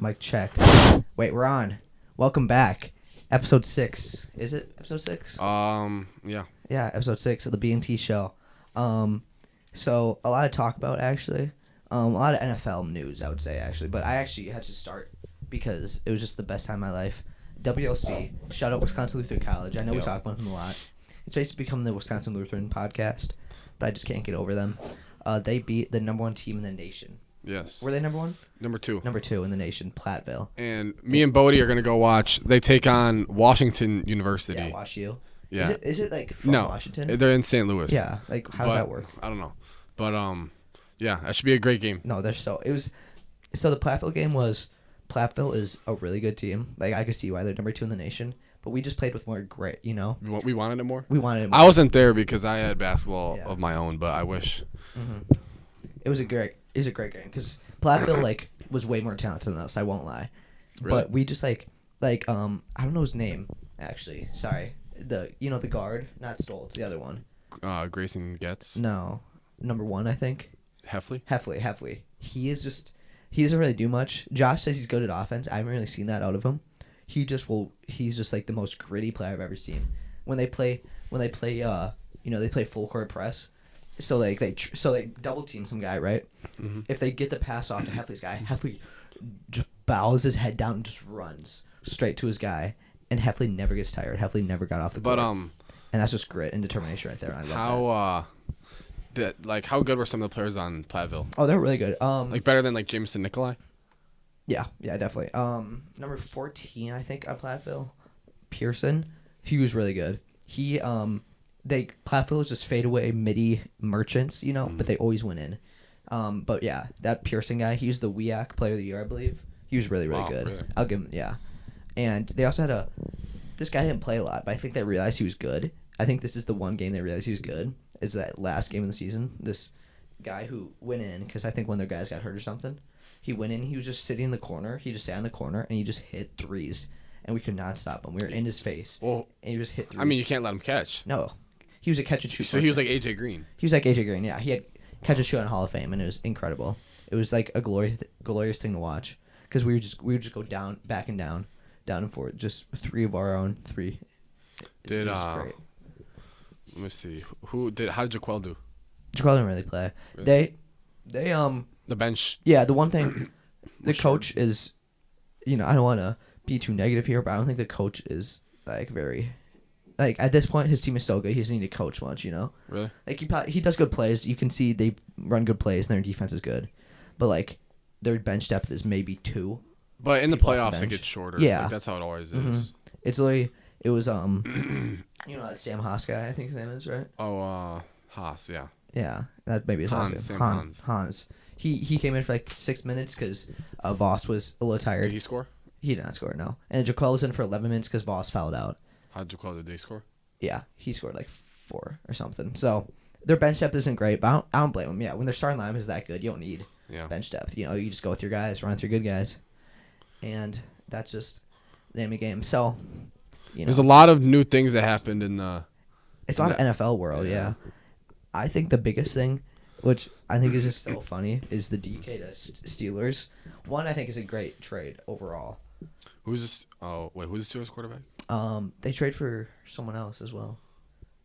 Mic check. Wait, we're on. Welcome back. Episode 6. Is it episode 6? Yeah. Yeah, episode 6 of the BnT show. So a lot to talk about, actually. A lot of NFL news, I would say, actually. But I actually had to start because it was just the best time of my life. WLC. Shout out Wisconsin Lutheran College. I know we talk about them a lot. It's basically become the Wisconsin Lutheran podcast, but I just can't get over them. They beat the number 1 team in the nation. Yes. Were they number 1? Number 2. Number 2 in the nation, Platteville. And me and Bodie are going to go watch. They take on Washington University. Yeah, Wash U. Yeah. Is it like from Washington? They're in St. Louis. Yeah. Like, how does that work? I don't know. But, yeah, that should be a great game. No, they're so... It was... So the Platteville game was... Platteville is a really good team. Like, I could see why they're number 2 in the nation. But we just played with more grit, you know? We wanted it more? We wanted it more. I wasn't there because I had basketball of my own, but I wish. Mm-hmm. It was a great game because Platteville, like, was way more talented than us, I won't lie. Really? But we just, I don't know his name, actually. Sorry. The guard? Not Stoltz, the other one. Grayson Getz? No. Number 1, I think. Heffley? He doesn't really do much. Josh says he's good at offense. I haven't really seen that out of him. He's just like the most gritty player I've ever seen. When they play they play full court press. So like they double team some guy, right? Mm-hmm. If they get the pass off to Heffley's guy, Heffley just bows his head down and just runs straight to his guy, and Heffley never gets tired. Heffley never got off the court. But and that's just grit and determination right there. And I love that. How good were some of the players on Platteville? Oh, they're really good. Like better than like Jameson Nikolai? Yeah, definitely. Number 14, I think, at Platteville, Pearson. He was really good. Platteville is just fadeaway midi merchants, but they always win in. But yeah, that Pearson guy, he was the WEAC Player of the Year, I believe. He was really, really good. Really? I'll give him, yeah. And they also had this guy didn't play a lot, but I think they realized he was good. I think this is the one game they realized he was good. It's that last game of the season. This guy who went in, because I think one of their guys got hurt or something. He went in, he was just sitting in the corner. He just sat in the corner, and he just hit threes. And we could not stop him. We were in his face. Well, and he just hit threes. I mean, you can't let him catch. No. He was a catch and shoot. So he was like AJ Green. He was like AJ Green, yeah. He had catch and shoot on Hall of Fame, and it was incredible. It was like a glorious thing to watch. Because we would just go down, back and down and forth. Just 3 of our own, 3. It was great. Let me see. How did Jaquel do? Jaquel didn't really play. Really? They the bench. Yeah, the one thing, the coach is, I don't want to be too negative here, but I don't think the coach is like very, like at this point his team is so good he doesn't need to coach much, Really? Like he does good plays. You can see they run good plays and their defense is good, but like their bench depth is maybe 2. But in the playoffs it gets shorter. Yeah, like, that's how it always is. Mm-hmm. It's literally it was that Sam Haas guy, I think his name is, right? Oh, Haas, yeah. Yeah, that maybe his last name. Hans. He came in for like 6 minutes because Voss was a little tired. Did he score? He did not score, no. And Jaquel was in for 11 minutes because Voss fouled out. How did Jaquel, did they score? Yeah, he scored like 4 or something. So their bench depth isn't great, but I don't blame them. Yeah, when their starting lineup is that good, you don't need bench depth. You just go with your guys, run through good guys. And that's just the name of the game. So, there's a lot of new things that happened in the... It's a lot of NFL world, yeah. I think the biggest thing, which I think is just so funny, is the DK to Steelers. One, I think, is a great trade overall. Who's this? Oh, wait, who's the Steelers quarterback? They trade for someone else as well.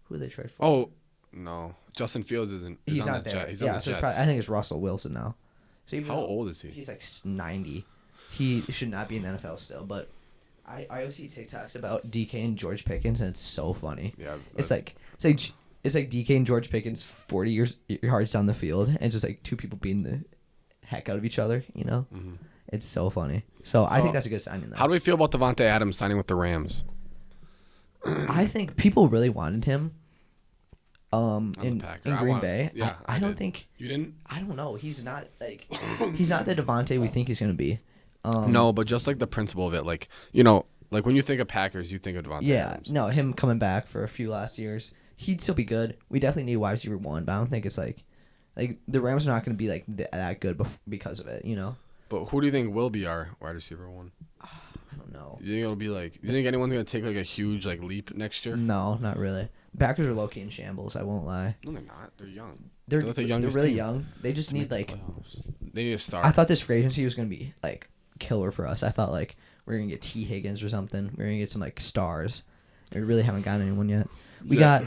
Who did they trade for? Oh, no. Justin Fields isn't. He's not there. He's on the Jets. I think it's Russell Wilson now. So how old is he? He's like 90. He should not be in the NFL still, but I always see TikToks about DK and George Pickens, and it's so funny. Yeah, it's like DK and George Pickens 40 yards down the field, and it's just like 2 people beating the heck out of each other. Mm-hmm. It's so funny. So I think that's a good signing. Though. How do we feel about Devontae Adams signing with the Rams? I think people really wanted him. In Green Bay. Yeah, I don't think you didn't. I don't know. He's not the Devontae we think he's gonna be. No, but just like the principle of it, like like when you think of Packers, you think of Devontae Adams. No, him coming back for a few last years, he'd still be good. We definitely need wide receiver 1, but I don't think it's like the Rams are not gonna be like that good because of it, But who do you think will be our wide receiver 1? I don't know. You think it'll be like? You think anyone's gonna take like a huge like leap next year? No, not really. Packers are low key in shambles. I won't lie. No, they're not. They're young. They're really young. They just need like. They need to start. I thought this free agency was gonna be like killer for us. I thought like we were gonna get T Higgins or something. We were gonna get some like stars. And we really haven't gotten anyone yet. We got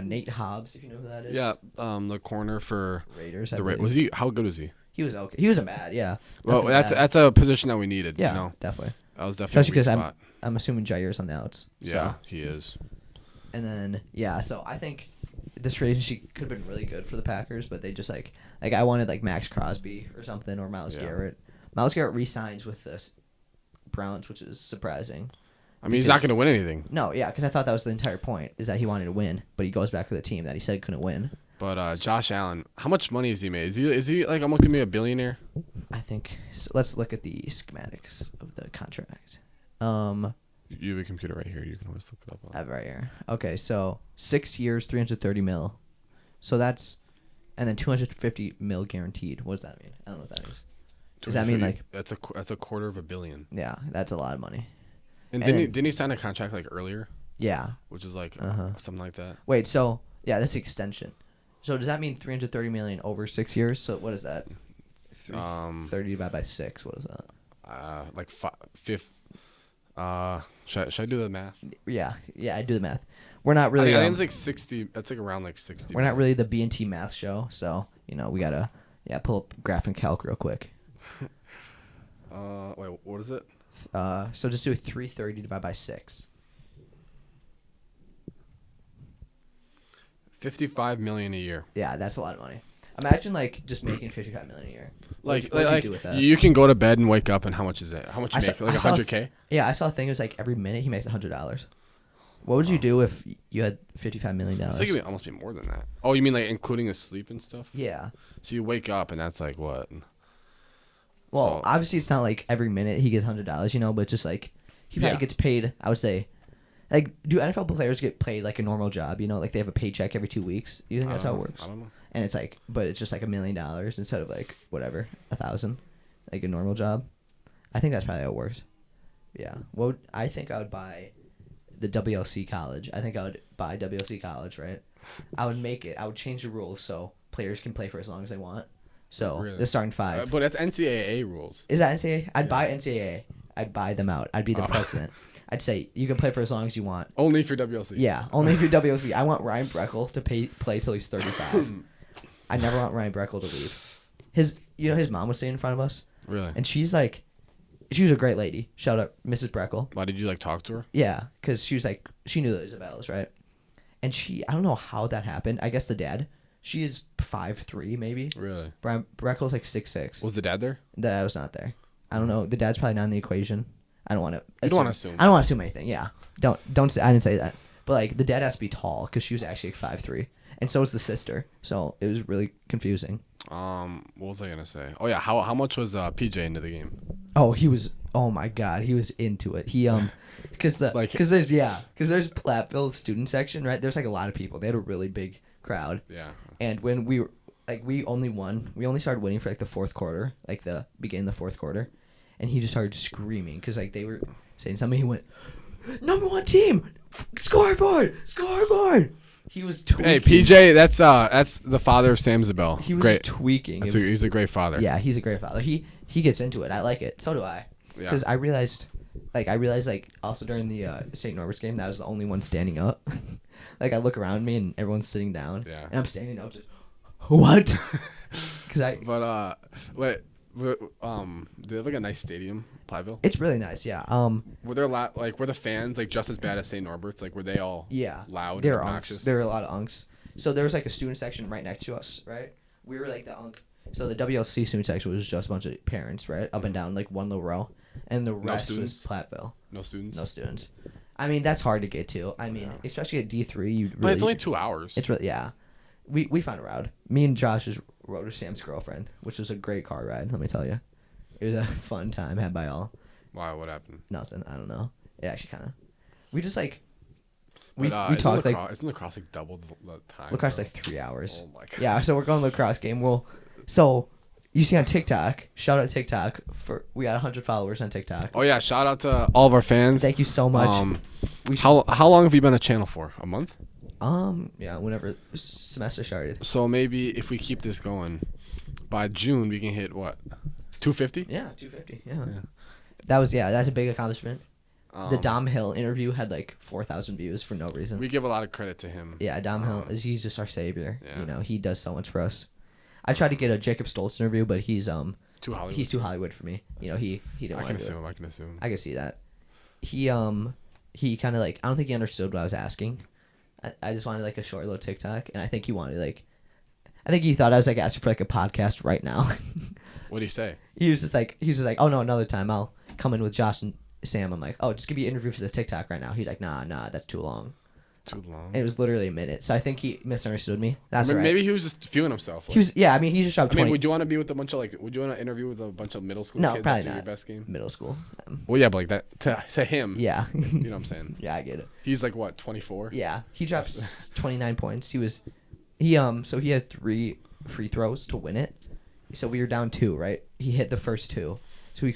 Nate Hobbs, if you know who that is. Yeah, the corner for Raiders. Was he? How good was he? He was okay. He wasn't bad. Yeah. Well, that's a position that we needed. Yeah, you know? definitely. That was definitely especially a weak spot. I'm assuming Jair's on the outs. Yeah, so. he is. And then so I think this free agency could have been really good for the Packers, but they just like I wanted like Max Crosby or something or Myles Garrett. Myles Garrett re-signs with the Browns, which is surprising. I mean, he's not going to win anything. No, yeah, because I thought that was the entire point, is that he wanted to win, but he goes back to the team that he said couldn't win. But Josh Allen, how much money has he made? Is he like almost going to be a billionaire? I think. So let's look at the schematics of the contract. You have a computer right here. You can always look it up. I have it right here. Okay, so 6 years, $330 million. So that's, and then $250 million guaranteed. What does that mean? I don't know what that means. Does that mean like that's a $250 million? Yeah, that's a lot of money. And didn't he sign a contract like earlier? Yeah. Which is like something like that. Wait, so yeah, that's the extension. So does that mean $330 million over 6 years? So what is that? 30 divided by 6. What is that? Like fifth. Should I do the math? Yeah, I do the math. We're not really. I think it's like 60. That's like around like 60. We're not really the BnT math show, so we gotta pull up graph and calc real quick. Wait, what is it? So just do 330 divided by 6. $55 million a year. Yeah, that's a lot of money. Imagine like just making $55 million a year. Like, what'd you do with that? You can go to bed and wake up, and how much is it? How much you make? Like $100K? Yeah, I saw a thing. It was like every minute he makes $100. What would you do if you had $55 million? I think it would almost be more than that. Oh, you mean like including his sleep and stuff? Yeah. So you wake up, and that's like what? Well, obviously it's not like every minute he gets $100, but it's just like he probably gets paid. I would say, like, do NFL players get paid like a normal job? Like they have a paycheck every 2 weeks. Do you think that's how it works? I don't know. And it's like, but it's just like $1 million instead of like whatever, 1,000, like a normal job. I think that's probably how it works. Yeah. I think I would buy the WLC college. I think I would buy WLC college, right? I would make it. I would change the rules so players can play for as long as they want. So the starting 5. But that's NCAA rules. Is that NCAA? I'd buy NCAA. I'd buy them out. I'd be the president. I'd say you can play for as long as you want. Only for WLC. Yeah, only for WLC. I want Ryan Breckel to play till he's 35. I never want Ryan Breckel to leave. His mom was sitting in front of us. Really? And she was a great lady. Shout out Mrs. Breckel. Why did you like talk to her? Yeah, because she knew the Isabella's, right? And I don't know how that happened. I guess the dad. She is 5'3", maybe. Really? Brian Breckel's like 6'6". Was the dad there? The dad was not there. I don't know. The dad's probably not in the equation. I don't want to. You don't want to assume. I don't want to assume anything. Yeah. Don't say. I didn't say that. But like the dad has to be tall because she was actually like 5'3", and so was the sister. So it was really confusing. What was I gonna say? Oh yeah, how much was PJ into the game? Oh, he was. Oh my God, he was into it. He because there's Platteville student section, right? There's like a lot of people. They had a really big crowd. Yeah. And when we only started winning for like the fourth quarter, like the beginning of the fourth quarter, and he just started screaming because like they were saying something. He went, "#1 team, scoreboard!" He was tweaking. Hey PJ, that's the father of Sam Zabel. He was great. tweaking. He's a great father. Yeah, he's a great father. He gets into it. I like it. So do I. Because I realized also during the St. Norbert's game that I was the only one standing up. Like I look around me and everyone's sitting down. Yeah. And I'm standing up just what? Wait. Do they have like a nice stadium, Platteville? It's really nice, yeah. Were there were the fans like just as bad as St. Norbert's? Like were they all loud and obnoxious? There were a lot of unks. So there was like a student section right next to us, right? We were like the unk. So the WLC student section was just a bunch of parents, right? Up and down like one little row. And the rest was Platteville. No students? No students. I mean, that's hard to get to. I mean, especially at D3. But it's only 2 hours. It's really, yeah. We found a route. Me and Josh just rode with Sam's girlfriend, which was a great car ride, let me tell you. It was a fun time had by all. Why? What happened? Nothing. I don't know. It actually kind of... We just like... We talked like... Isn't lacrosse like double the time? Lacrosse is like 3 hours. Oh my God. Yeah, so we're going to the lacrosse game. So... You see on TikTok, shout out TikTok we got 100 followers on TikTok. Oh yeah, shout out to all of our fans. Thank you so much. How long have you been a channel for? A month? Yeah, whenever semester started. So maybe if we keep this going, by June we can hit what? 250? Yeah, 250. Yeah. That's a big accomplishment. The Um, Dom Hill interview had like 4,000 views for no reason. We give a lot of credit to him. Yeah, Dom Hill he's just our savior. Yeah. You know, he does so much for us. I tried to get a Jacob Stoltz interview, but he's Too Hollywood. He's too Hollywood for me. You know, he didn't want to do it. I can assume. I can see that. He kind of like, I don't think he understood what I was asking. I just wanted like a short little TikTok, and I think he wanted like, I think he thought I was like asking for like a podcast right now. What did he say? He was just like, oh no, another time I'll come in with Josh and Sam. I'm like, oh, just give me an interview for the TikTok right now. He's like, nah, that's too long. Too long. And it was literally a minute, so I think he misunderstood me. That's right. Maybe he was just feeling himself. Like, He was, yeah. I mean, he just dropped 20. would you want to be with a bunch of would you want to interview with a bunch of middle school No, kids probably after not. your best game? Middle school. Well, yeah, but like that to him. Yeah. You know what I'm saying? Yeah, I get it. He's like what, 24? Yeah, he dropped 29 points. So he had 3 free throws to win it. So we were down 2, right? He hit the first 2. So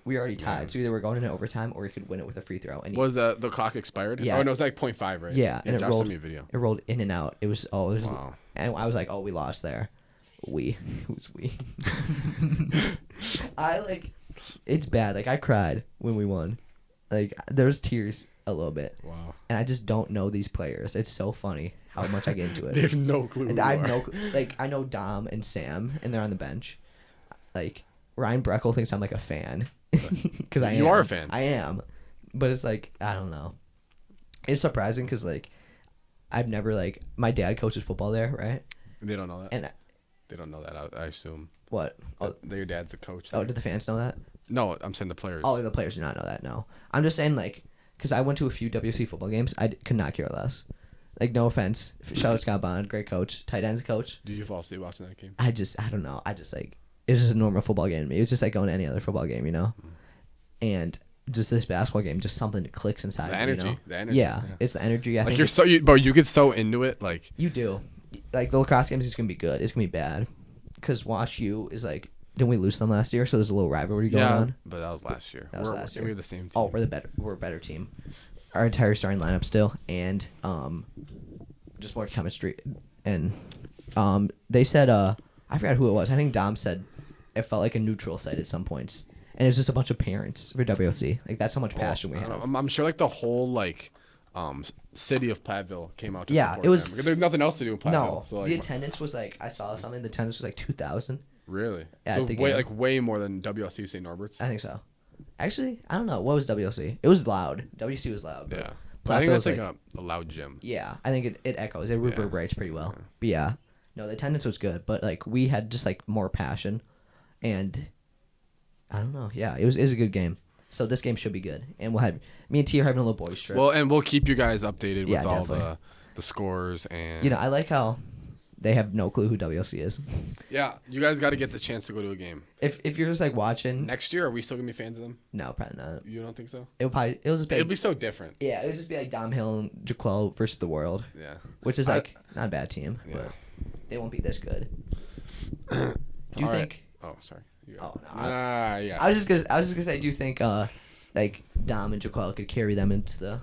we already tied. So either we're going into overtime or he could win it with a free throw. And Was the clock expired? Yeah. Oh no, it was like 0.5, right? Yeah, and it Josh rolled. sent me a video. It rolled in and out. It was Wow. and I was like, oh, we lost there. Who's we? It's bad. Like I cried when we won. Like there's tears a little bit. Wow. And I just don't know these players. It's so funny how much I get into it. They have no clue. And I have no like I know Dom and Sam, and they're on the bench. Like Ryan Breckel thinks I'm like a fan because You are a fan. I am, but it's like I don't know. It's surprising because like I've never like my dad coaches football there, right? They don't know that. And They don't know that. I assume. what? Oh, That your dad's a coach. oh, did the fans know that? No, I'm saying the players. Oh, the players do not know that. No, I'm just saying like because I went to a few WC football games, could not care less. Like no offense, shout out Scott Bond, great coach, tight ends coach. Did you fall asleep watching that game? I don't know. Like it was just a normal football game to me. It was just like going to any other football game, you know. And just this basketball game, just something clicks inside. The me, energy, you know? the energy. Yeah, it's the energy. I Like think bro, you get so into it, like. you do. Like the lacrosse games is gonna be good. It's gonna be bad, because Wash U is like, didn't we lose them last year? So there's a little rivalry going on. But that was last year. That was last year. We were the same team. Oh, we're a better team. Our entire starting lineup still, and just more chemistry. And they said I forgot who it was. I think Dom said it felt like a neutral site at some points, and it was just a bunch of parents for WOC. Like that's how much passion we I don't have. know. I'm sure like the whole like city of Platteville came out to Yeah, support it was- them. Because there's nothing else to do in Platteville. No, So, like, the attendance was like I saw something. The attendance was like 2,000. really? at So the way game. way more than WLC St. Norbert's. I think so. Actually, I don't know. What was WOC? It was loud. WC was loud. But Yeah. But I think that's Platteville's like a loud gym. yeah, I think it echoes. It reverberates pretty well. But yeah, no, the attendance was good. But like we had just like more passion, and I don't know. Yeah, it was a good game. So this game should be good, and we'll have me and T are having a little boys trip. Well, and we'll keep you guys updated Yeah, with all definitely. the scores and. You know, I like how they have no clue who WC is. Yeah, you guys got to get the chance to go to a game If you're just like watching, next year. Are we still gonna be fans of them? no, probably not. You don't think so? It would just be, It'd be so different. yeah, it would just be like Dom Hill and Jaquel versus the world, Yeah. which is like not a bad team, Yeah. but they won't be this good. Do you All right. think? Oh, sorry. You Oh, no, yeah. I was just gonna say, do you think like Dom and Jaquel could carry them into the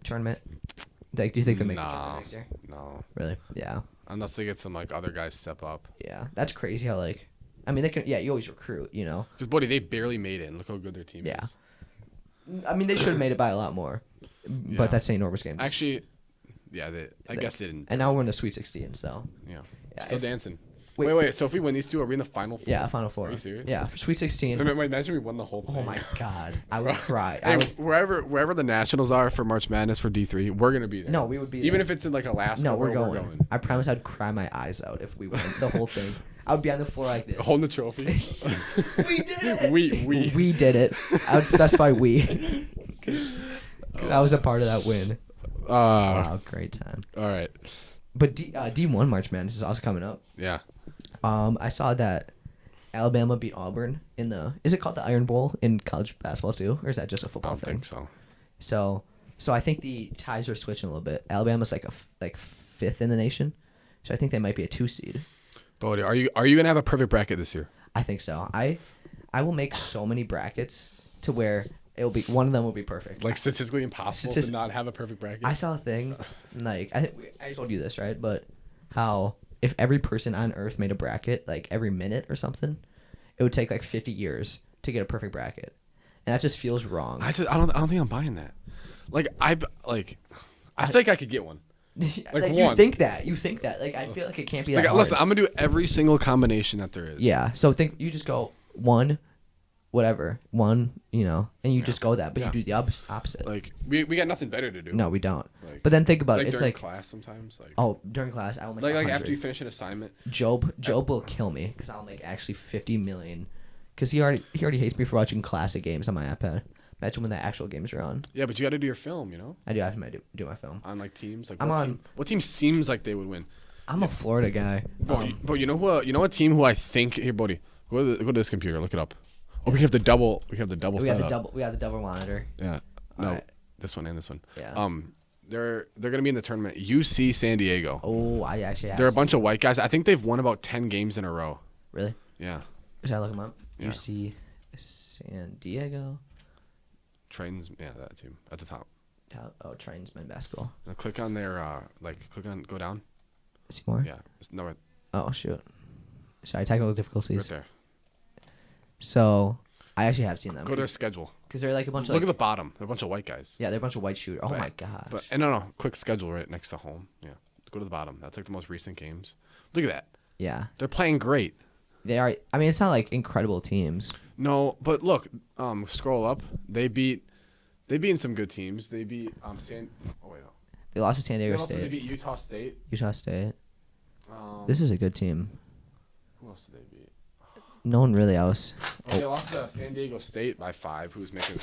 tournament? Like, do you think they'll make the tournament next year? No. Really? Yeah. Unless they get some like other guys step up. Yeah. That's crazy how like, I mean they can. Yeah, you always recruit, you know. Because Bodie, they barely made it. And look how good their team Yeah. is. I mean they should have made it by a lot more, Yeah. but that's St. Norbert's game. Actually, yeah. I guess they didn't. And now we're in the Sweet 16, so. Yeah. Yeah, Still if- dancing. Wait. Wait. So if we win these two, are we in the final four? Yeah, Final Four. Are you serious? Yeah, for Sweet 16. Imagine we won the whole thing. Oh my God, I would cry. Hey, wherever the nationals are for March Madness for D3, we're gonna be there. No, we would be Even there. if it's in like Alaska. No, we're we're going. I promise I'd cry my eyes out if we won the whole thing. I would be on the floor like this. Holding the trophy. We did it. We did it. I would specify we. 'Cause I was a part of that win. Wow, great time. All right. But D1 March Madness is also coming up. Yeah. I saw that Alabama beat Auburn in the. Is it called the Iron Bowl in college basketball too, or is that just a I football don't thing? think so. So I think the ties are switching a little bit. Alabama's like fifth in the nation, so I think they might be a 2 seed. Bodie, are you gonna have a perfect bracket this year? I think so. I will make so many brackets to where it'll be one of them will be perfect. Like statistically impossible to not have a perfect bracket. I saw a thing, like I told you this, right? But how if every person on Earth made a bracket like every minute or something, it would take like 50 years to get a perfect bracket. and that just feels wrong. I don't think I'm buying that. Like I think I could get one. Like you one. think that. Like I feel like it can't be that Like hard. listen, I'm gonna do every single combination that there is. Yeah. So think you just go one, whatever, one, and you just go that, but you do the opposite. Like we got nothing better to do. No, we don't. Like, but then think about it. Like It's during like class sometimes. Like during class I will make like 100. after you finish an assignment. Job will kill me because I'll make actually 50 million. Because he already hates me for watching classic games on my iPad. Imagine when the actual games are on. Yeah, but you got to do your film, I do have to do my film. On like teams, like what team seems like they would win? I'm a Florida guy. But you know what team who I think here, buddy, go to this computer, look it up. Oh, we have the double. We have the double. We have the double monitor. Yeah. No, right. This one and this one. Yeah. They're gonna be in the tournament. UC San Diego. Oh, I actually have. They're a bunch of white guys. I think they've won about 10 games in a row. Really? Yeah. Should I look them up? Yeah. UC San Diego. Trains, yeah, that team at the top. Trains men basketball. Now click on their go down. See more? Yeah. No. Oh shoot. Sorry, technical difficulties. Right there. So I actually have seen them. Go to their schedule. Because they're like a bunch of. Look at the bottom. They're a bunch of white guys. Yeah, they're a bunch of white shooters. Oh my gosh. But no. Click schedule right next to home. Yeah. Go to the bottom. That's like the most recent games. Look at that. Yeah. They're playing great. They are. I mean, it's not like incredible teams. No, but look. Scroll up. They beat some good teams. They beat San. Oh wait. No. They lost to San Diego They State. beat Utah State. Utah State. This is a good team. Who else did they beat? No one really else. Oh, they lost to San Diego State by 5. Who's making?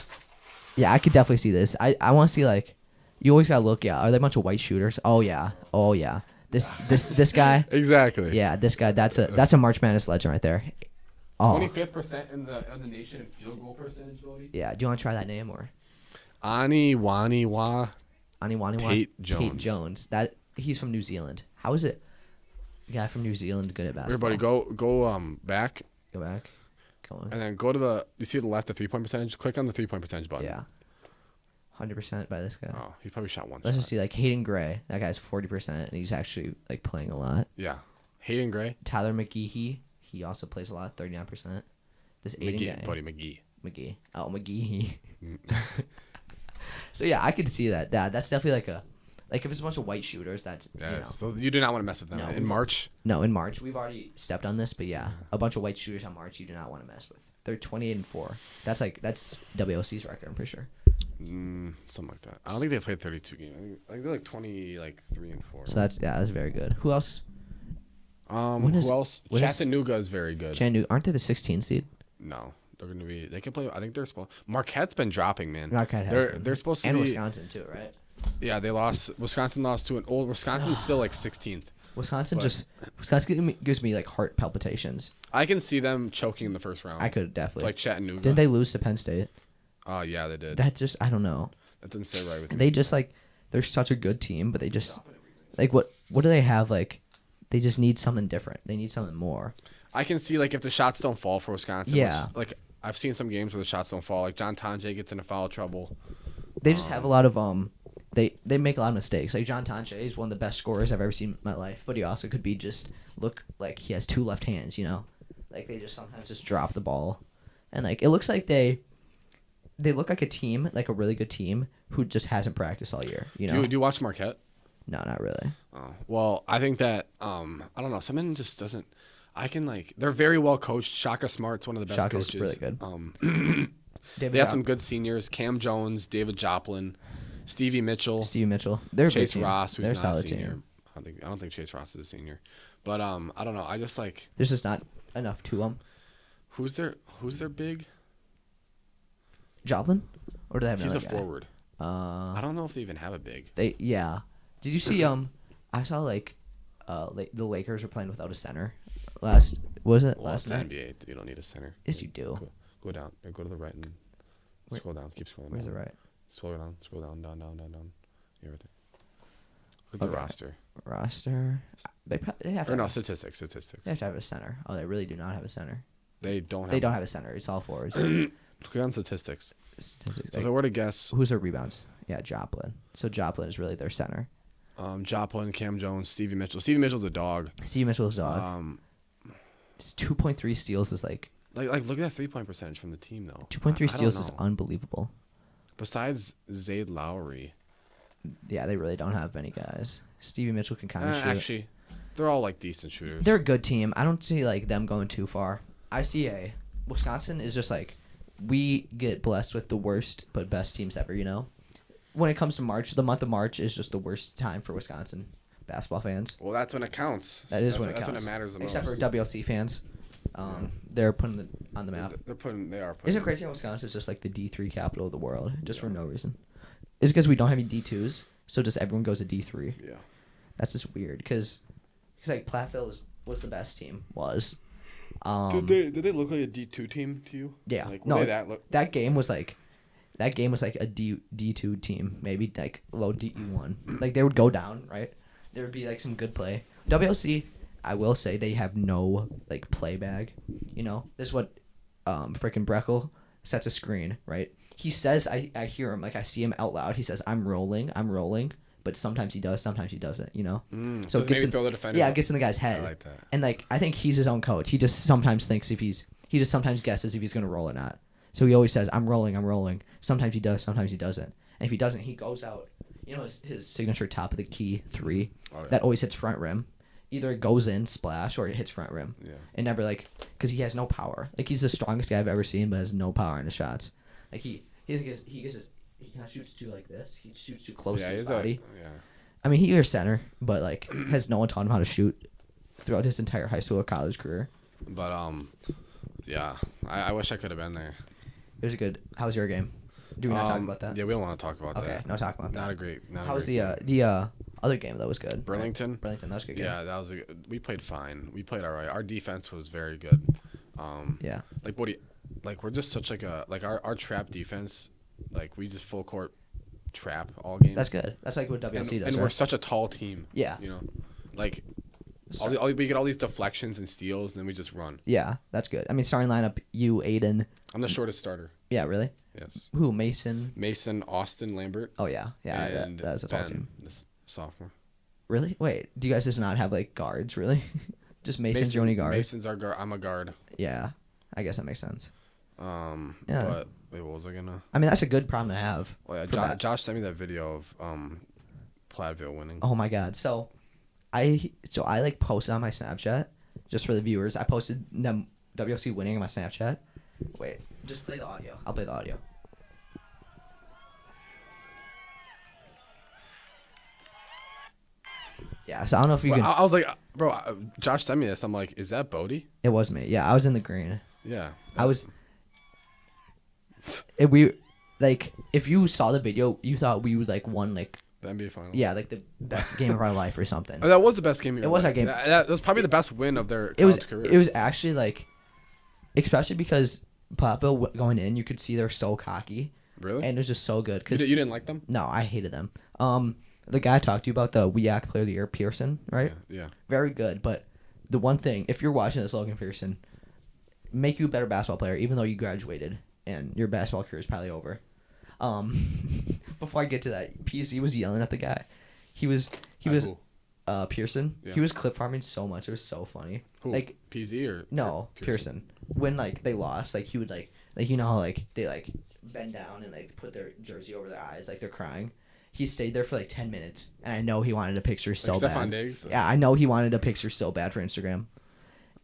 Yeah, I could definitely see this. I want to see like, you always gotta look. Yeah, are they a bunch of white shooters? Oh yeah. This guy. Exactly. Yeah, this guy. That's a March Madness legend right there. Oh. 25% in the nation in field goal percentage, Bodie. Yeah. Do you want to try that name or? Aniwaniwa Tate Jones. Tate Jones. That he's from New Zealand. How is it? A guy from New Zealand good at basketball. Everybody go back. Go back. Go on. And then go to you see the left, the 3-point percentage? Click on the 3-point percentage button. Yeah. 100% by this guy. Oh, he probably shot one Let's shot. just see, like, Hayden Gray. That guy's 40%, and he's actually, like, playing a lot. Yeah. Hayden Gray. Tyler McGehee. He also plays a lot, 39%. This Aiden guy. Buddy McGee. Oh, McGehee. So, yeah, I could see that. That's definitely, like, if it's a bunch of white shooters, that's, Yeah, so you do not want to mess with them. No, in March? No, in March. We've already stepped on this, but, yeah, a bunch of white shooters on March you do not want to mess with. They're 28-4. That's WOC's record, I'm pretty sure. Something like that. I don't think they played 32 games. I think they're like 3-4. So that's very good. Who else? Who else? Chattanooga is very good. Chattanooga, aren't they the 16 seed? No, they're gonna be. They can play. I think they're supposed. Marquette's been dropping, man. Marquette has been. They're supposed to and be. Wisconsin too, right? Yeah, they lost. Wisconsin lost to an old. Wisconsin's still like 16th. Wisconsin gives me like heart palpitations. I can see them choking in the first round. I could definitely. Like Chattanooga. Didn't they lose to Penn State? Yeah, they did. That just I don't know. That didn't sit right with me. They just like they're such a good team, but they just like what do they have like? They just need something different. They need something more. I can see like if the shots don't fall for Wisconsin. Yeah. Which, like I've seen some games where the shots don't fall. Like John Tonje gets into foul trouble. They just have a lot of They make a lot of mistakes. Like John Tonje is one of the best scorers I've ever seen in my life, but he also could be just look like he has two left hands. You know, like they just sometimes just drop the ball, and like it looks like they look like a team, like a really good team who just hasn't practiced all year. You know, Do you watch Marquette? No, not really. Oh, well, I think that I don't know. Someone just doesn't. I can like they're very well coached. Shaka Smart's one of the best Shaka's coaches. really good. They have some good seniors: Cam Jones, David Joplin, Stevie Mitchell. They're Chase Ross, who's they're not a solid senior. team. I don't think Chase Ross is a senior, but I don't know. I just like There's just not enough to them. who's their big? Joplin, or do they have He's another a guy? forward. I don't know if they even have a big. Did you see I saw like the Lakers were playing without a center last It's the night? NBA. You don't need a center. Yes, you do. Go down. Or go to the right and scroll down. Keep scrolling. Where's down. the right? Scroll down. Down. Yeah, right there. Look at the roster. Roster. They have to. Or no, statistics. They have to have a center. Oh, they really do not have a center. They don't They don't have a center. It's all forwards. Click on statistics. So if I were to guess, who's their rebounds? Yeah, Joplin. So Joplin is really their center. Joplin, Cam Jones, Stevie Mitchell. Stevie Mitchell's a dog. Stevie Mitchell's dog. His 2.3 steals is like Like look at that 3-point percentage from the team though. 2.3 I steals don't is know. unbelievable. Besides Zayd Lowry, Yeah, they really don't have many guys. Stevie Mitchell can kind of shoot. actually, they're all like decent shooters. They're a good team. I don't see like them going too far. I see Wisconsin is just like we get blessed with the worst but best teams ever. You know, when it comes to March, the month of March is just the worst time for Wisconsin basketball fans. Well, that's when it counts. That is that's when it counts. That's when it matters the Except most. for WLC fans, they're putting it on the map. They are putting. Isn't it crazy how Wisconsin is just like the D3 capital of the world, just for no reason? Is it because we don't have any D2s, so just everyone goes to D3? Yeah. That's just weird, because like Platteville was the best team, was. Did they look like a D2 team to you? Yeah. Like, No, that game was like a D2 team, maybe like low D1. Like they would go down, right? There would be like some good play. WLC, I will say they have no like play bag. You know, this is what freaking Breckel sets a screen, right? He says I hear him, like I see him out loud. He says I'm rolling, but sometimes he does, sometimes he doesn't, you know? So it gets maybe in, throw the defender. yeah, it gets in the guy's head. I like that. And like I think he's his own coach. He just sometimes thinks he just sometimes guesses if he's gonna roll or not. So he always says, I'm rolling. Sometimes he does, sometimes he doesn't. And if he doesn't, he goes out. You know his signature top of the key 3 that always hits front rim. Either it goes in, splash, or it hits front rim. Yeah. And never like, because he has no power. Like he's the strongest guy I've ever seen, but has no power in his shots. Like he kind of shoots too like this. He shoots too close to his body. I mean, he's a center, but like has no one taught him how to shoot throughout his entire high school or college career. But yeah, I wish I could have been there. It was a good. How was your game? Do we not talk about that? Yeah, we don't want to talk about that. Okay, no talk about that. Not a great. How was the other game that was good? Burlington? Burlington, that was a good game. Yeah, that was we played fine. We played all right. Our defense was very good. Yeah. Like we're just such like our trap defense, like we just full court trap all games. That's good. That's like what WLC does. And right? we're such a tall team. Yeah. You know, like we get all these deflections and steals, and then we just run. Yeah, that's good. I mean, starting lineup, you, Aiden. I'm the shortest starter. Yeah, really? Yes. Who, Mason? Mason, Austin, Lambert. Oh, yeah. Yeah, and that's a tall Ben, team. this sophomore. Really? Wait, do you guys just not have, like, guards, really? Just Mason's your only guard? Mason's our guard. I'm a guard. Yeah, I guess that makes sense. Yeah. But, wait, what was I gonna... I mean, that's a good problem to have. Oh, yeah, Josh sent me that video of Platteville winning. Oh, my God. So I like, posted on my Snapchat, just for the viewers. I posted them WLC winning on my Snapchat. Wait, just play the audio. I'll play the audio. Yeah, so I don't know if you can... I was like, bro, Josh sent me this. I'm like, is that Bodie? It was me. Yeah, I was in the green. Yeah. I was... If you saw the video, you thought we would, like, won, like... The NBA Finals. Yeah, like, the best game of our life or something. Oh, that was the best game. It was our game. That was probably the best win of their college career. It was actually, like... Especially because Platteville going in, you could see they're so cocky. Really? And it was just so good. Cause, you didn't like them? No, I hated them. The guy I talked to you about, the WEAC Player of the Year, Pearson, right? Yeah. Very good, but the one thing, if you're watching this, Logan Pearson, make you a better basketball player, even though you graduated and your basketball career is probably over. Before I get to that, PC was yelling at the guy. He was Pearson. Yeah. He was clip farming so much. It was so funny. Who? Like PZ or no Pearson. When like they lost, like he would like you know how like they like bend down and like put their jersey over their eyes like they're crying. He stayed there for like 10 minutes, and I know he wanted a picture so bad. Stephon Diggs? Yeah, I know he wanted a picture so bad for Instagram.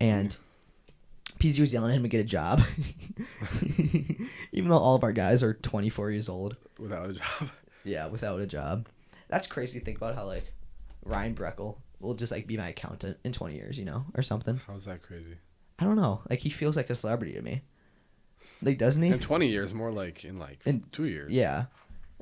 And PZ was yelling at him to get a job. Even though all of our guys are 24 years old. Without a job. Yeah, without a job. That's crazy to think about how, like, Ryan Breckel will just, like, be my accountant in 20 years, you know, or something. How's that crazy? I don't know. Like, he feels like a celebrity to me. Like, doesn't he? In 20 years, more like in 2 years. Yeah.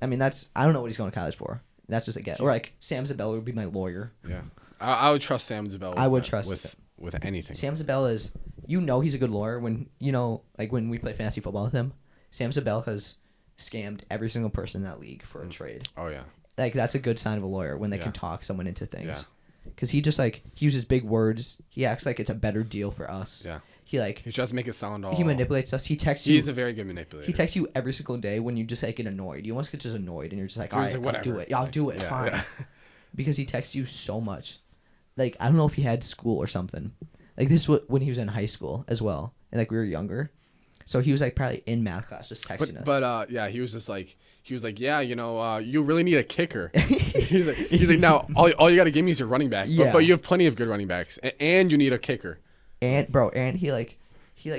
I mean, I don't know what he's going to college for. That's just a guess. Or, like, Sam Zabella would be my lawyer. Yeah. I would trust Sam Zabella. I would trust with anything. Sam Zabella is, you know, he's a good lawyer when, you know, like when we play fantasy football with him. Sam Zabella has scammed every single person in that league for a trade. Oh, yeah. Like, that's a good sign of a lawyer when they can talk someone into things. Yeah. Because he just, like, he uses big words. He acts like it's a better deal for us. Yeah. He just make it sound all... He manipulates us. He texts you... He's a very good manipulator. He texts you every single day when you just, like, get annoyed. You almost get just annoyed, and you're just like, all right, I'll do it. I'll do it. Yeah, fine. Yeah. Because he texts you so much. Like, I don't know if he had school or something. Like, this was when he was in high school as well. and like we were younger. So he was like probably in math class just texting us. But yeah, he was like, yeah, you really need a kicker. he's like, now all you got to give me is your running back. Yeah. But you have plenty of good running backs, and you need a kicker. And bro, and he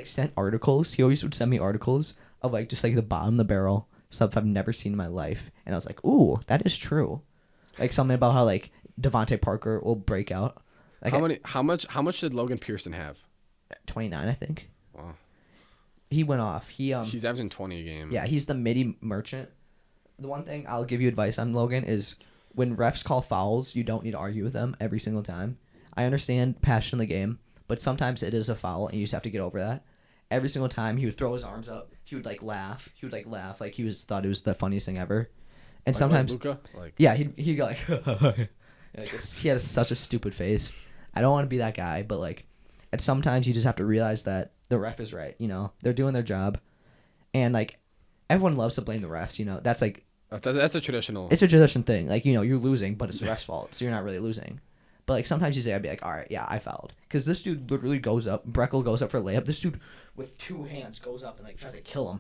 sent articles. He always would send me articles of like just like the bottom of the barrel stuff I've never seen in my life. And I was like, ooh, that is true. Like something about how like Devontae Parker will break out. Like How much did Logan Pearson have? 29, I think. Wow. He went off. He's averaging 20 a game. Yeah, he's the midi merchant. The one thing I'll give you advice on, Logan, is when refs call fouls, you don't need to argue with them every single time. I understand passion in the game, but sometimes it is a foul, and you just have to get over that. Every single time he would throw his arms up, he would like laugh. He would like laugh like thought it was the funniest thing ever. And sometimes, Luka? yeah, he'd go like, he had such a stupid face. I don't want to be that guy, but like, at sometimes you just have to realize that the ref is right. They're doing their job, and like, everyone loves to blame the refs. That's like, that's a traditional. it's a tradition thing. Like, you're losing, but it's the ref's fault, so you're not really losing. But like sometimes you say, I'd be like, all right, yeah, I fouled, because this dude literally goes up. Breckel goes up for a layup. This dude with two hands goes up and like tries to kill him,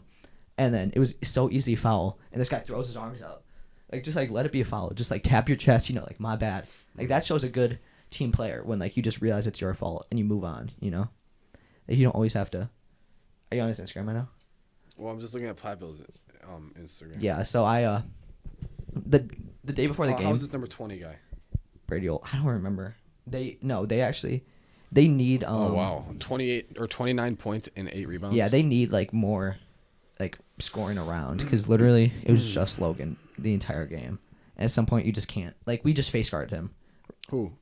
and then it was so easy foul, and this guy throws his arms up. Like, just like let it be a foul. Just like tap your chest. Like, my bad. Like, that shows a good team player when like you just realize it's your fault and you move on. Like, you don't always have to. Are you on his Instagram right now? Well, I'm just looking at Platteville's Instagram. Yeah. So I the day before the game. How's this number 20 guy? Brady Old. I don't remember. They need oh wow, 28 or 29 points and 8 rebounds. Yeah, they need like more like scoring around, because literally it was just Logan the entire game. And at some point you just can't. Like, we just face guarded him. Who?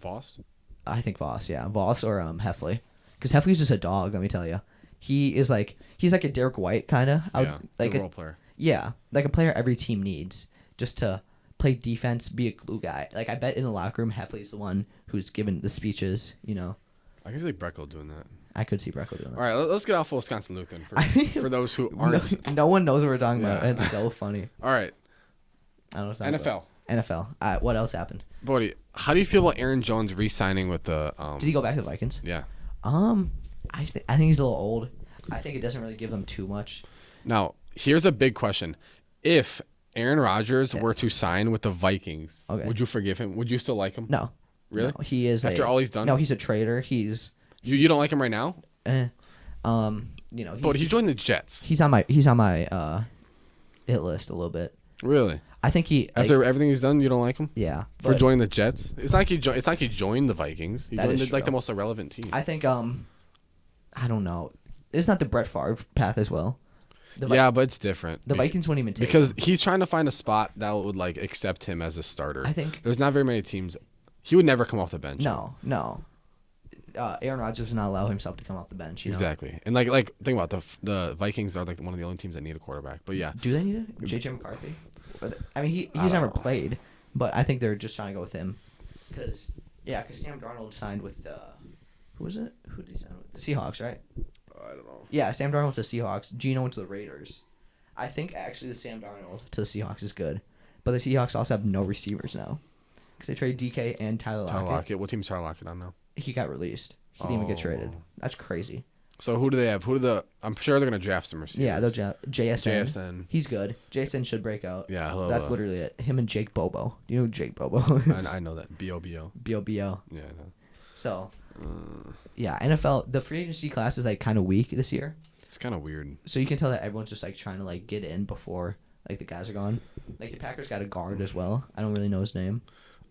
Voss? I think Voss, yeah. Voss or Heffley. Because Heffley's just a dog, let me tell you. He's like a Derek White kind of. Yeah, like a role player. Yeah, like a player every team needs just to play defense, be a glue guy. Like, I bet in the locker room, Heffley's the one who's given the speeches, I can see Breckel doing that. I could see Breckel doing that. All right, let's get off of Wisconsin Lutheran for those who aren't. No one knows what we're talking about. It's so funny. All right. I don't know. NFL. NFL. All right, what else happened? Bodie, how do you feel about Aaron Jones re-signing with the? Did he go back to the Vikings? Yeah. I think he's a little old. I think it doesn't really give them too much. Now, here's a big question: if Aaron Rodgers were to sign with the Vikings, would you forgive him? Would you still like him? No. Really? No, he is after all he's done. No, he's a traitor. He's. You don't like him right now? But he joined the Jets. He's on my hit list a little bit. Really? I think after everything he's done, you don't like him? Yeah. For joining the Jets, it's like he joined the Vikings. He joined the most irrelevant team. I think I don't know. It's not the Brett Favre path as well. But it's different. The Vikings wouldn't even take because him. He's trying to find a spot that would like accept him as a starter. I think there's not very many teams. He would never come off the bench. No. Aaron Rodgers would not allow himself to come off the bench. Exactly. And like think about the Vikings are like one of the only teams that need a quarterback. But yeah. Do they need it? JJ McCarthy? I mean, he's never played, but I think they're just trying to go with him. Because Sam Darnold signed with who was it? Who did he sign with? The Seahawks, right? I don't know. Yeah, Sam Darnold to the Seahawks. Geno went to the Raiders. I think actually the Sam Darnold to the Seahawks is good, but the Seahawks also have no receivers now because they traded DK and Tyler Lockett. What team's Tyler Lockett on now? He got released. He didn't even get traded. That's crazy. So who do they have? I'm sure they're gonna draft some receivers. Yeah, they'll JSN. He's good. JSN should break out. Yeah, that's literally it. Him and Jake Bobo. Do you know who Jake Bobo is? I know that. B-O-B-O. B-O-B-O. Yeah, I know. So, NFL, the free agency class is like kind of weak this year. It's kind of weird. So you can tell that everyone's just like trying to like get in before like the guys are gone. Like the Packers got a guard as well. I don't really know his name.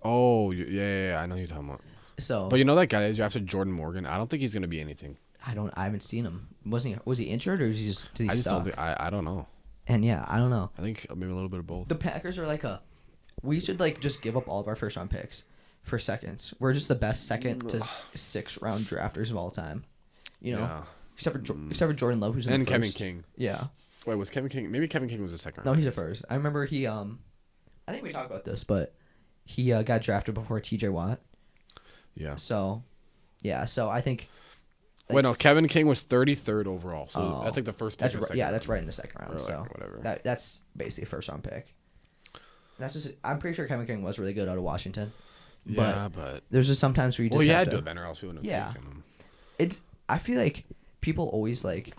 Oh, yeah, I know who you're talking about. So, but you know that guy that drafted Jordan Morgan? I don't think he's gonna be anything. I haven't seen him. Was he injured or did he suck? I don't know. And I don't know. I think maybe a little bit of both. The Packers are like we should like just give up all of our first round picks for seconds. We're just the best second to 6th round drafters of all time. Except for Jordan Love, who's in the first. Kevin King. Yeah. Wait, was Kevin King? Maybe Kevin King was the second round. No, he's a first. I remember he I think we talked about this, but he got drafted before T.J. Watt. Yeah. So I think. Wait, no, Kevin King was 33rd overall, so that's like the first pick. That's right in the second round. So whatever. That's basically a first round pick. I'm pretty sure Kevin King was really good out of Washington. Yeah, but there's just sometimes where you just had to have been, or else we wouldn't have taken him. I feel like people always like.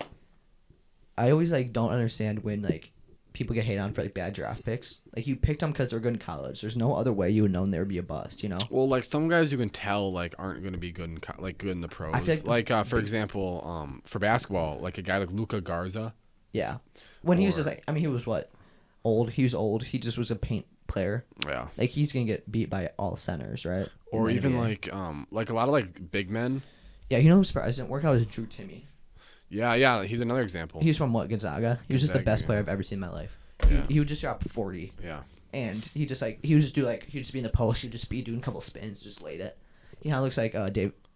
I always like don't understand when like people get hated on for like bad draft picks. Like you picked them because they're good in college. There's no other way you would known they would be a bust. You know. Well, like some guys you can tell like aren't going to be good in good in the pros. I feel like for example, for basketball, like a guy like Luka Garza. Yeah, when he was just like, I mean, he was what, old. He was old. He just was a paint player. Yeah. Like he's gonna get beat by all centers, right? Or even like a lot of like big men. Yeah, you know who's surprised didn't work out is Drew Timmy. Yeah, he's another example. He was from what, Gonzaga? He was just the best player I've ever seen in my life. Yeah. He would just drop 40. Yeah. And he would just be in the post, he'd just be doing a couple spins, just laid it. He kind of looks like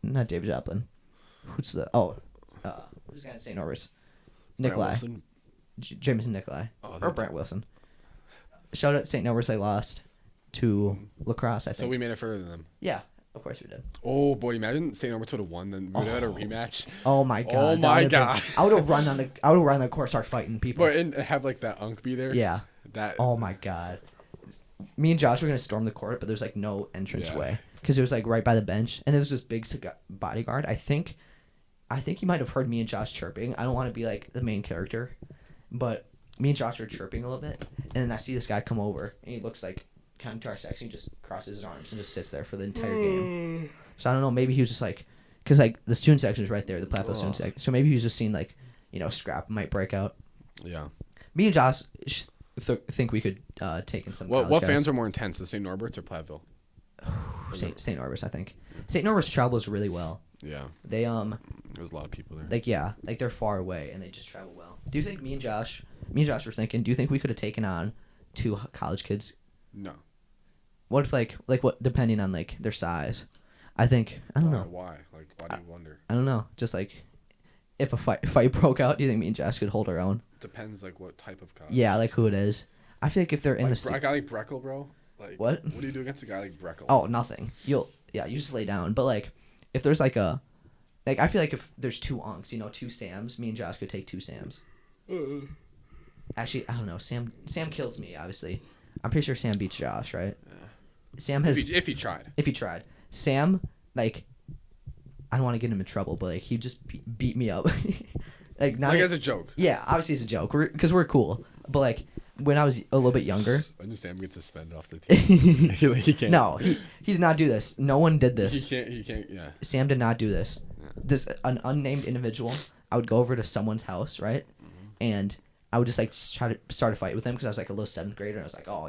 not David Joplin. Who's the who's the guy in St. Norbert's? Nikolai. Jameson Nikolai. Or Brent Wilson. Shout out St. Norbert's, they lost to lacrosse, I think. So we made it further than them. Yeah. Of course we did. Oh boy, imagine St. Norbert's would have won, then we would have had a rematch. Oh my god. Oh my god. I would have run on the court, start fighting people. But and have like that unk be there. Yeah. That. Oh my god. Me and Josh were gonna storm the court, but there's like no entrance way because it was like right by the bench, and there was this big bodyguard. I think he might have heard me and Josh chirping. I don't want to be like the main character, but me and Josh are chirping a little bit, and then I see this guy come over, and he looks like kind of to our section. He just crosses his arms and just sits there for the entire game. So I don't know. Maybe he was just like, because like the student section is right there, the Platteville student section. So maybe he was just seeing like, scrap might break out. Yeah. Me and Josh think we could take in some. What fans are more intense, the St. Norbert's or Platteville? St. Norbert's, I think. St. Norbert's travels really well. Yeah. They There's a lot of people there. Like they're far away and they just travel well. Do you think me and Josh were thinking? Do you think we could have taken on 2 college kids? No. What if like what depending on like their size? I don't know. Why? Like why do you wonder? I don't know. Just like if a fight broke out, do you think me and Josh could hold our own? Depends like what type of college. Yeah, like who it is. I feel like if they're in the a guy like Breckel, bro. Like what? What do you do against a guy like Breckel? Oh, nothing. You just lay down. But like if there's like I feel like if there's 2 unks, 2 Sams, me and Josh could take 2 Sams. Actually, I don't know. Sam kills me, obviously. I'm pretty sure Sam beats Josh, right? Yeah. Sam has... If he tried. If he tried. Sam, like... I don't want to get him in trouble, but like he just beat me up. Like as a joke. Yeah, obviously it's a joke. Because we're cool. But like, when I was a little bit younger... When Sam gets suspended off the team. he can't. No, he did not do this. No one did this. He can't, yeah. Sam did not do this. Yeah. An unnamed individual, I would go over to someone's house, right? Mm-hmm. And I would just like try to start a fight with him because I was like a little 7th grader and I was like, oh,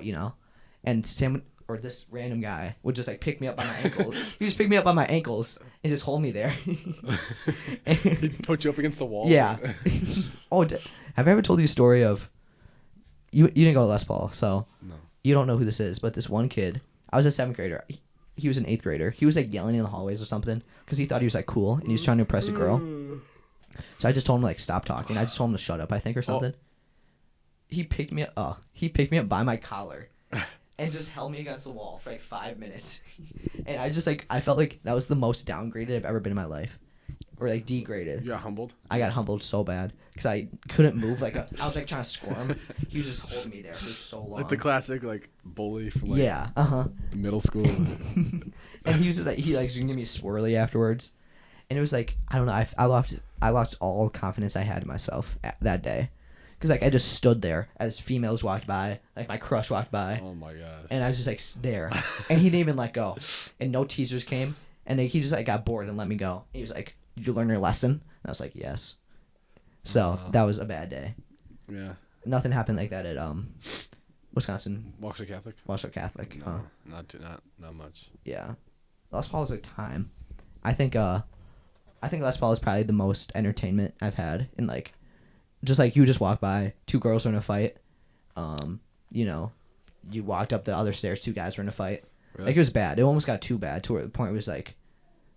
and Sam or this random guy would just like pick me up by my ankles. He just pick me up by my ankles and just hold me there. He'd put you up against the wall. Yeah. Oh, have I ever told you a story of you didn't go to Les Paul, so no. You don't know who this is, but this one kid, I was a 7th grader. He was an 8th grader. He was like yelling in the hallways or something because he thought he was like cool and he was trying to impress a girl. So I just told him to like stop talking. I just told him to shut up, I think, or something. He picked me up. He picked me up by my collar, and just held me against the wall for like 5 minutes. And I just like I felt like that was the most downgraded I've ever been in my life, or like degraded. You got humbled. I got humbled so bad because I couldn't move. I was like trying to squirm. He was just holding me there for so long. Like the classic like bully from middle school. And he was just like he like was gonna give me a swirly afterwards, and it was like I don't know. I lost all confidence I had in myself that day. Because, like, I just stood there as females walked by. Like, my crush walked by. Oh, my gosh. And I was just, like, there. And he didn't even let go. And no teachers came. And he just, like, got bored and let me go. He was like, did you learn your lesson? And I was like, yes. So, that was a bad day. Yeah. Nothing happened like that at Wisconsin. Waukesha Catholic? No, not much. Yeah. Les Paul was, like, time. I think Les Paul is probably the most entertainment I've had in, like... Just like you just walked by, 2 girls were in a fight. You walked up the other stairs, 2 guys were in a fight. Really? Like it was bad. It almost got too bad to where the point was like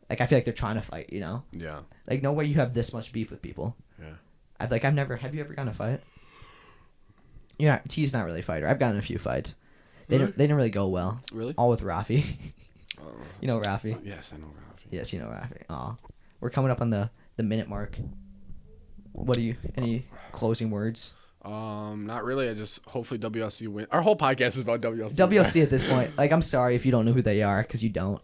I feel like they're trying to fight, Yeah. Like no way you have this much beef with people. Yeah. Have you ever gotten a fight? Yeah, T's not really a fighter. I've gotten a few fights. They didn't really go well. Really? All with Rafi. You know Rafi? Yes, I know Rafi. Yes, you know Rafi. Aw. We're coming up on the minute mark. Any closing words? Not really. I just hopefully WLC win. Our whole podcast is about WLC. WLC at this point. Like, I'm sorry if you don't know who they are because you don't.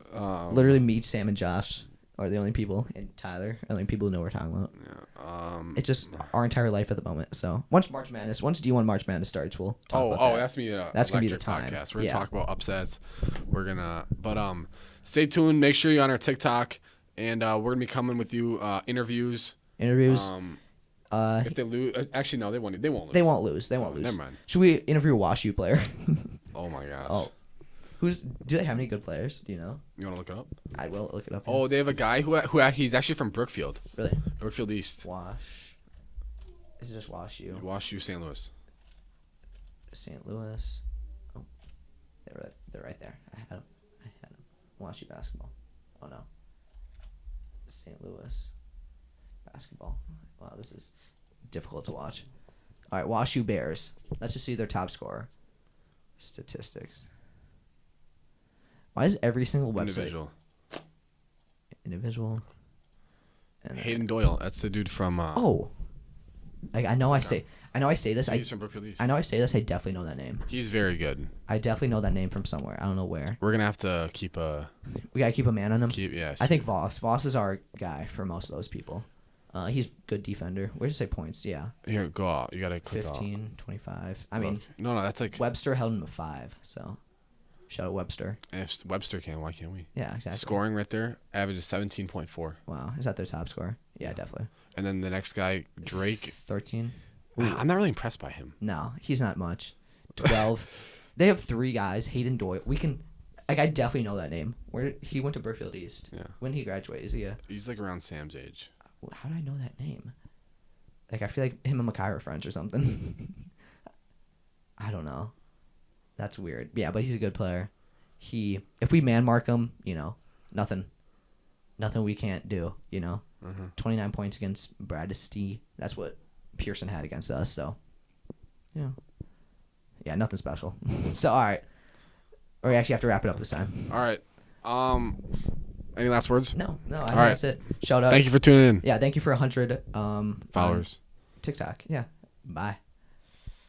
Literally meet Sam and Josh are the only people, and Tyler are the only people who know what we're talking about. Yeah, it's just our entire life at the moment. So once D1 March Madness starts, we'll talk about that. That's me. That's gonna be the time. Podcast. We're gonna talk about upsets. But stay tuned. Make sure you're on our TikTok, and we're gonna be coming with you interviews. If they lose, actually no, they won't. They won't lose. They won't lose. They won't lose. Never mind. Should we interview a WashU player? Oh my gosh. Oh, do they have any good players? Do you know? You want to look it up? I will look it up. Oh, they have a guy who he's actually from Brookfield. Really? Brookfield East. Is it just WashU? WashU, St. Louis. St. Louis. Oh, they're right there. I had them. WashU basketball. Oh no. St. Louis basketball. Wow, this is difficult to watch. All right, WashU Bears. Let's just see their top scorer. Statistics. Why is every single website individual? And Hayden Doyle. That's the dude from. I know I say this. He's from Brookfield East. I know I say this. I definitely know that name. He's very good. I definitely know that name from somewhere. I don't know where. We're gonna have to keep We gotta keep a man on him. Yeah. I think Voss. Voss is our guy for most of those people. He's good defender. Where'd you say points? Yeah. Here, go out. You gotta click 15, 25. I mean, no, that's like Webster held him to 5. So, shout out Webster. And if Webster can, why can't we? Yeah, exactly. Scoring right there, average is 17.4. Wow, is that their top scorer? Yeah, definitely. And then the next guy, Drake, 13. I'm not really impressed by him. No, he's not much. 12. They have 3 guys. Hayden Doyle. I definitely know that name. Where he went to Brookfield East. Yeah. When he graduated, is he He's like around Sam's age. How do I know that name? I feel like him and Makai are friends or something. I don't know. That's weird. Yeah, but he's a good player. If we man mark him, nothing we can't do. 29 points against Bradesty. That's what Pearson had against us. So, yeah, nothing special. So, all right, or we actually have to wrap it up this time. All right. Any last words? No. That's it. Shout out. Thank you for tuning in. Yeah, thank you for 100 followers. TikTok. Yeah. Bye.